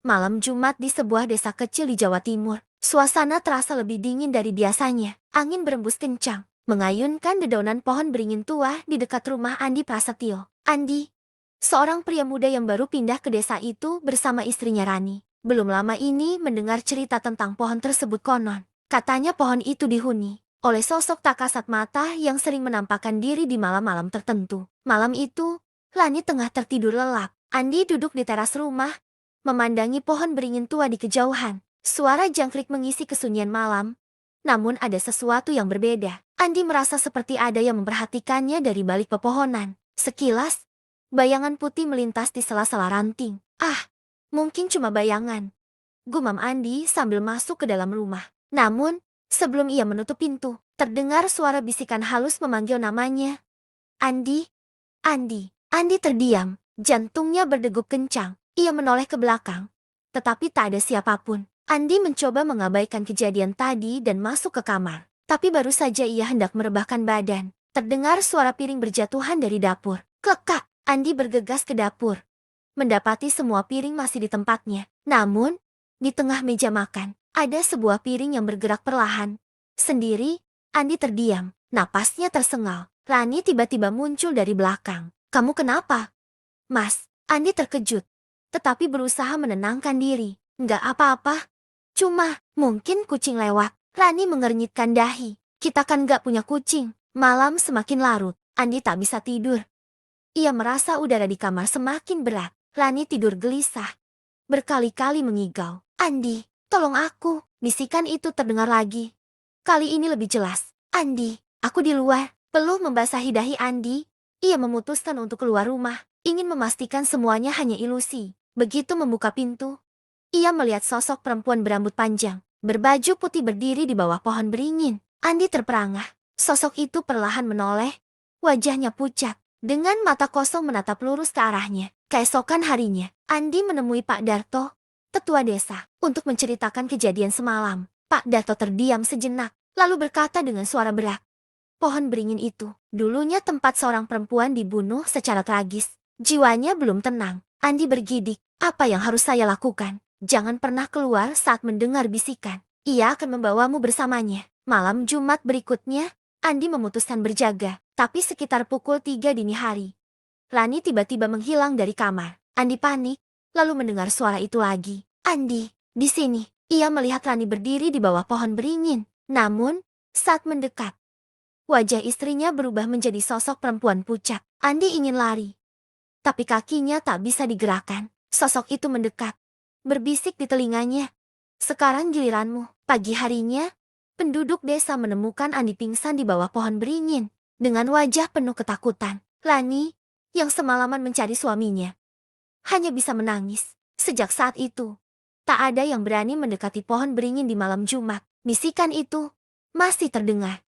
Malam Jumat di sebuah desa kecil di Jawa Timur. Suasana terasa lebih dingin dari biasanya. Angin berembus kencang, mengayunkan dedaunan pohon beringin tua di dekat rumah Andi Prasetyo. Andi, seorang pria muda yang baru pindah ke desa itu bersama istrinya Rani. Belum lama ini mendengar cerita tentang pohon tersebut konon. Katanya pohon itu dihuni oleh sosok tak kasat mata yang sering menampakkan diri di malam-malam tertentu. Malam itu, Rani tengah tertidur lelap. Andi duduk di teras rumah, memandangi pohon beringin tua di kejauhan. Suara jangkrik mengisi kesunyian malam. Namun ada sesuatu yang berbeda. Andi merasa seperti ada yang memperhatikannya dari balik pepohonan. Sekilas, bayangan putih melintas di sela-sela ranting. Ah, mungkin cuma bayangan, gumam Andi sambil masuk ke dalam rumah. Namun, sebelum ia menutup pintu, terdengar suara bisikan halus memanggil namanya. Andi, Andi. Andi terdiam, jantungnya berdegup kencang. Ia menoleh ke belakang, tetapi tak ada siapapun. Andi mencoba mengabaikan kejadian tadi dan masuk ke kamar. Tapi baru saja ia hendak merebahkan badan, terdengar suara piring berjatuhan dari dapur. Klekak, Andi bergegas ke dapur, mendapati semua piring masih di tempatnya. Namun, di tengah meja makan, ada sebuah piring yang bergerak perlahan. Sendiri, Andi terdiam, napasnya tersengal. Rani tiba-tiba muncul dari belakang. Kamu kenapa, Mas? Andi terkejut, tetapi berusaha menenangkan diri. Nggak apa-apa. Cuma, mungkin kucing lewat. Rani mengernyitkan dahi. Kita kan nggak punya kucing. Malam semakin larut. Andi tak bisa tidur. Ia merasa udara di kamar semakin berat. Rani tidur gelisah, berkali-kali mengigau. Andi, tolong aku. Bisikan itu terdengar lagi. Kali ini lebih jelas. Andi, aku di luar. Peluh membasahi dahi Andi. Ia memutuskan untuk keluar rumah, ingin memastikan semuanya hanya ilusi. Begitu membuka pintu, ia melihat sosok perempuan berambut panjang, berbaju putih berdiri di bawah pohon beringin. Andi terperangah. Sosok itu perlahan menoleh, wajahnya pucat, dengan mata kosong menatap lurus ke arahnya. Keesokan harinya, Andi menemui Pak Darto, tetua desa, untuk menceritakan kejadian semalam. Pak Darto terdiam sejenak, lalu berkata dengan suara berat, pohon beringin itu, dulunya tempat seorang perempuan dibunuh secara tragis. Jiwanya belum tenang. Andi bergidik, apa yang harus saya lakukan? Jangan pernah keluar saat mendengar bisikan. Ia akan membawamu bersamanya. Malam Jumat berikutnya, Andi memutuskan berjaga. Tapi sekitar pukul 3 dini hari, Rani tiba-tiba menghilang dari kamar. Andi panik, lalu mendengar suara itu lagi. Andi, di sini. Ia melihat Rani berdiri di bawah pohon beringin. Namun, saat mendekat, wajah istrinya berubah menjadi sosok perempuan pucat. Andi ingin lari, tapi kakinya tak bisa digerakkan. Sosok itu mendekat, berbisik di telinganya. Sekarang giliranmu. Pagi harinya, penduduk desa menemukan Andi pingsan di bawah pohon beringin, dengan wajah penuh ketakutan. Rani, yang semalaman mencari suaminya, hanya bisa menangis. Sejak saat itu, tak ada yang berani mendekati pohon beringin di malam Jumat. Bisikan itu masih terdengar.